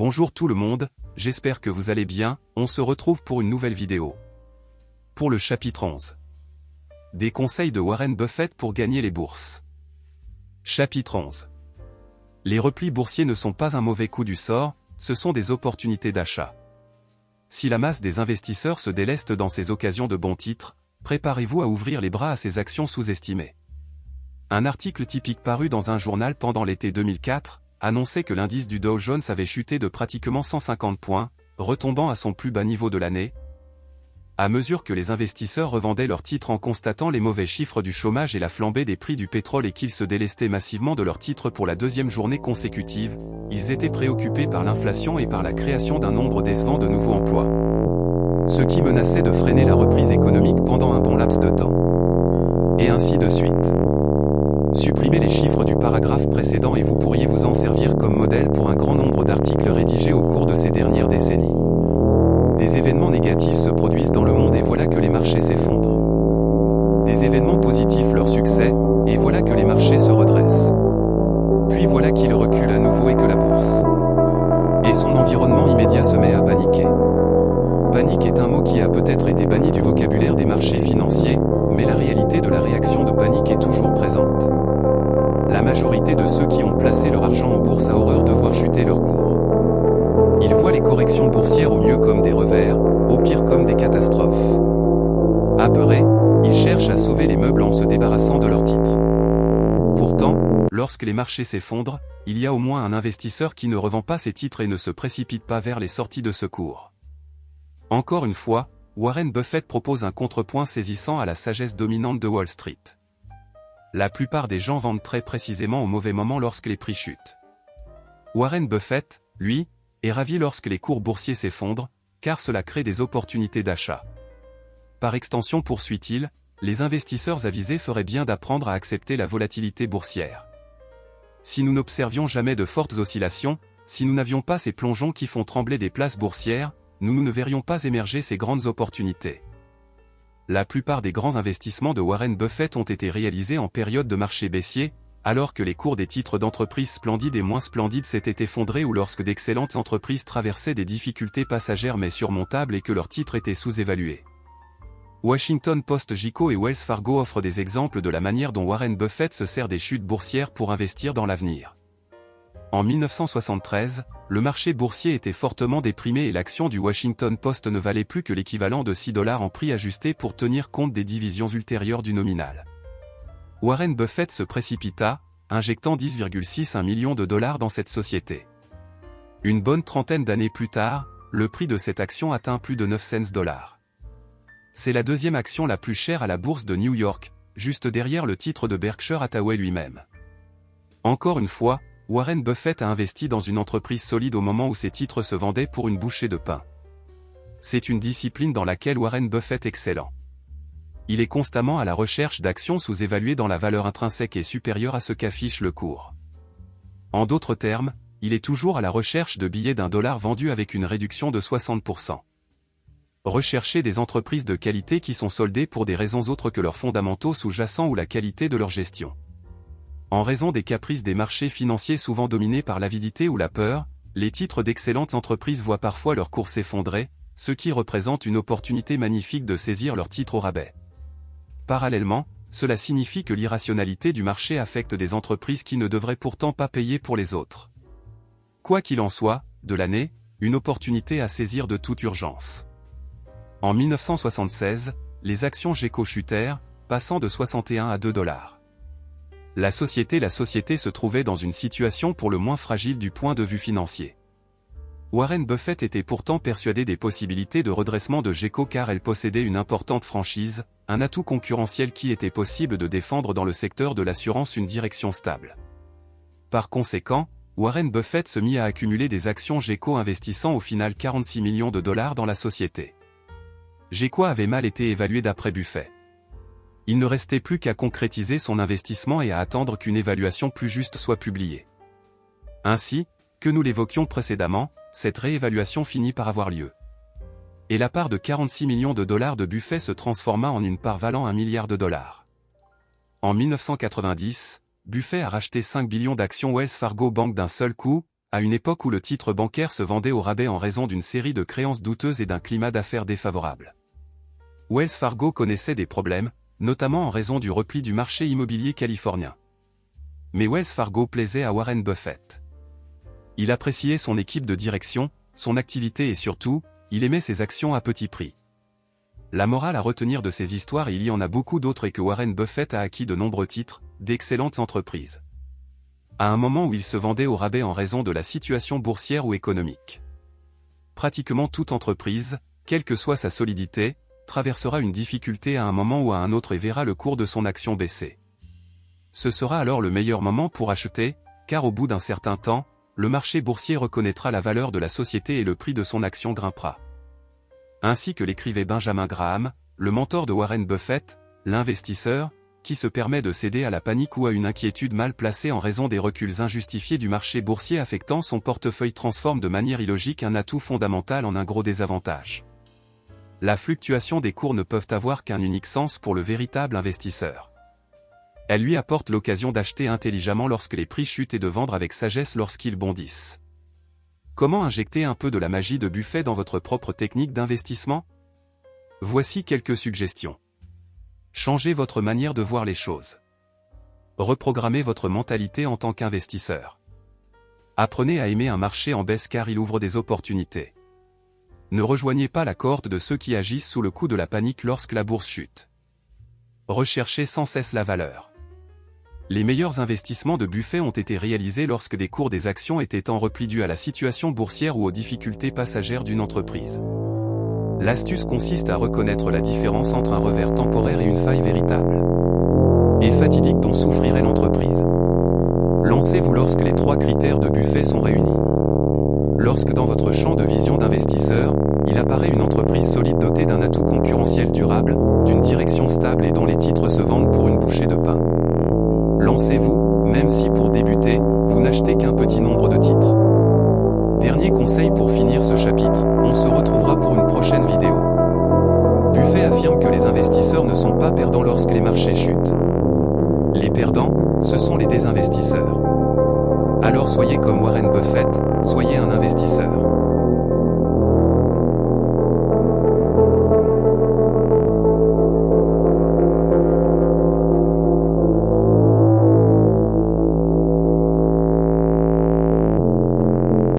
Bonjour tout le monde, j'espère que vous allez bien, on se retrouve pour une nouvelle vidéo. Pour le chapitre 11. Des conseils de Warren Buffett pour gagner les bourses. Chapitre 11. Les replis boursiers ne sont pas un mauvais coup du sort, ce sont des opportunités d'achat. Si la masse des investisseurs se déleste dans ces occasions de bons titres, préparez-vous à ouvrir les bras à ces actions sous-estimées. Un article typique paru dans un journal pendant l'été 2004, annonçait que l'indice du Dow Jones avait chuté de pratiquement 150 points, retombant à son plus bas niveau de l'année. À mesure que les investisseurs revendaient leurs titres en constatant les mauvais chiffres du chômage et la flambée des prix du pétrole et qu'ils se délestaient massivement de leurs titres pour la deuxième journée consécutive, ils étaient préoccupés par l'inflation et par la création d'un nombre décevant de nouveaux emplois. Ce qui menaçait de freiner la reprise économique pendant un bon laps de temps. Et ainsi de suite. Supprimez les chiffres du paragraphe précédent et vous pourriez vous en servir comme modèle pour un grand nombre d'articles rédigés au cours de ces dernières décennies. Des événements négatifs se produisent dans le monde et voilà que les marchés s'effondrent. Des événements positifs leur succès, et voilà que les marchés se redressent. Puis voilà qu'ils reculent à nouveau et que la bourse et son environnement immédiat se met à paniquer. Panique est un mot qui a peut-être été banni du vocabulaire des marchés financiers, mais la réalité de la réaction de panique est toujours présente. La majorité de ceux qui ont placé leur argent en bourse a horreur de voir chuter leur cours. Ils voient les corrections boursières au mieux comme des revers, au pire comme des catastrophes. Apeurés, ils cherchent à sauver les meubles en se débarrassant de leurs titres. Pourtant, lorsque les marchés s'effondrent, il y a au moins un investisseur qui ne revend pas ses titres et ne se précipite pas vers les sorties de secours. Encore une fois, Warren Buffett propose un contrepoint saisissant à la sagesse dominante de Wall Street. La plupart des gens vendent très précisément au mauvais moment lorsque les prix chutent. Warren Buffett, lui, est ravi lorsque les cours boursiers s'effondrent, car cela crée des opportunités d'achat. Par extension, poursuit-il, les investisseurs avisés feraient bien d'apprendre à accepter la volatilité boursière. Si nous n'observions jamais de fortes oscillations, si nous n'avions pas ces plongeons qui font trembler des places boursières, nous ne verrions pas émerger ces grandes opportunités. La plupart des grands investissements de Warren Buffett ont été réalisés en période de marché baissier, alors que les cours des titres d'entreprises splendides et moins splendides s'étaient effondrés ou lorsque d'excellentes entreprises traversaient des difficultés passagères mais surmontables et que leurs titres étaient sous-évalués. Washington Post, JCO et Wells Fargo offrent des exemples de la manière dont Warren Buffett se sert des chutes boursières pour investir dans l'avenir. En 1973, le marché boursier était fortement déprimé et l'action du Washington Post ne valait plus que l'équivalent de $6 en prix ajusté pour tenir compte des divisions ultérieures du nominal. Warren Buffett se précipita, injectant $10,6 millions dans cette société. Une bonne trentaine d'années plus tard, le prix de cette action atteint plus de 9 cents. C'est la deuxième action la plus chère à la bourse de New York, juste derrière le titre de Berkshire Hathaway lui-même. Encore une fois, Warren Buffett a investi dans une entreprise solide au moment où ses titres se vendaient pour une bouchée de pain. C'est une discipline dans laquelle Warren Buffett est excellent. Il est constamment à la recherche d'actions sous-évaluées dont la valeur intrinsèque est supérieure à ce qu'affiche le cours. En d'autres termes, il est toujours à la recherche de billets d'$1 vendus avec une réduction de 60%. Rechercher des entreprises de qualité qui sont soldées pour des raisons autres que leurs fondamentaux sous-jacents ou la qualité de leur gestion. En raison des caprices des marchés financiers souvent dominés par l'avidité ou la peur, les titres d'excellentes entreprises voient parfois leur cours s'effondrer, ce qui représente une opportunité magnifique de saisir leurs titres au rabais. Parallèlement, cela signifie que l'irrationalité du marché affecte des entreprises qui ne devraient pourtant pas payer pour les autres. Quoi qu'il en soit, de l'année, une opportunité à saisir de toute urgence. En 1976, les actions GECO chutèrent, passant de 61 à $2. La société se trouvait dans une situation pour le moins fragile du point de vue financier. Warren Buffett était pourtant persuadé des possibilités de redressement de GECO car elle possédait une importante franchise, un atout concurrentiel qui était possible de défendre dans le secteur de l'assurance une direction stable. Par conséquent, Warren Buffett se mit à accumuler des actions GECO investissant au final $46 millions dans la société. GECO avait mal été évalué d'après Buffett. Il ne restait plus qu'à concrétiser son investissement et à attendre qu'une évaluation plus juste soit publiée. Ainsi, que nous l'évoquions précédemment, cette réévaluation finit par avoir lieu. Et la part de $46 millions de Buffett se transforma en une part valant $1 milliard. En 1990, Buffett a racheté 5 billions d'actions Wells Fargo Bank d'un seul coup, à une époque où le titre bancaire se vendait au rabais en raison d'une série de créances douteuses et d'un climat d'affaires défavorable. Wells Fargo connaissait des problèmes, notamment en raison du repli du marché immobilier californien. Mais Wells Fargo plaisait à Warren Buffett. Il appréciait son équipe de direction, son activité et surtout, il aimait ses actions à petit prix. La morale à retenir de ces histoires, et il y en a beaucoup d'autres, est que Warren Buffett a acquis de nombreux titres, d'excellentes entreprises. À un moment où il se vendait au rabais en raison de la situation boursière ou économique. Pratiquement toute entreprise, quelle que soit sa solidité, traversera une difficulté à un moment ou à un autre et verra le cours de son action baisser. Ce sera alors le meilleur moment pour acheter, car au bout d'un certain temps, le marché boursier reconnaîtra la valeur de la société et le prix de son action grimpera. Ainsi que l'écrivait Benjamin Graham, le mentor de Warren Buffett, l'investisseur, qui se permet de céder à la panique ou à une inquiétude mal placée en raison des reculs injustifiés du marché boursier affectant son portefeuille transforme de manière illogique un atout fondamental en un gros désavantage. La fluctuation des cours ne peuvent avoir qu'un unique sens pour le véritable investisseur. Elle lui apporte l'occasion d'acheter intelligemment lorsque les prix chutent et de vendre avec sagesse lorsqu'ils bondissent. Comment injecter un peu de la magie de Buffett dans votre propre technique d'investissement? Voici quelques suggestions. Changez votre manière de voir les choses. Reprogrammez votre mentalité en tant qu'investisseur. Apprenez à aimer un marché en baisse car il ouvre des opportunités. Ne rejoignez pas la cohorte de ceux qui agissent sous le coup de la panique lorsque la bourse chute. Recherchez sans cesse la valeur. Les meilleurs investissements de Buffett ont été réalisés lorsque des cours des actions étaient en repli dû à la situation boursière ou aux difficultés passagères d'une entreprise. L'astuce consiste à reconnaître la différence entre un revers temporaire et une faille véritable et fatidique dont souffrirait l'entreprise. Lancez-vous lorsque les 3 critères de Buffett sont réunis. Lorsque dans votre champ de vision d'investisseur, il apparaît une entreprise solide dotée d'un atout concurrentiel durable, d'une direction stable et dont les titres se vendent pour une bouchée de pain. Lancez-vous, même si pour débuter, vous n'achetez qu'un petit nombre de titres. Dernier conseil pour finir ce chapitre, on se retrouvera pour une prochaine vidéo. Buffett affirme que les investisseurs ne sont pas perdants lorsque les marchés chutent. Les perdants, ce sont les désinvestisseurs. Alors soyez comme Warren Buffett, soyez un investisseur.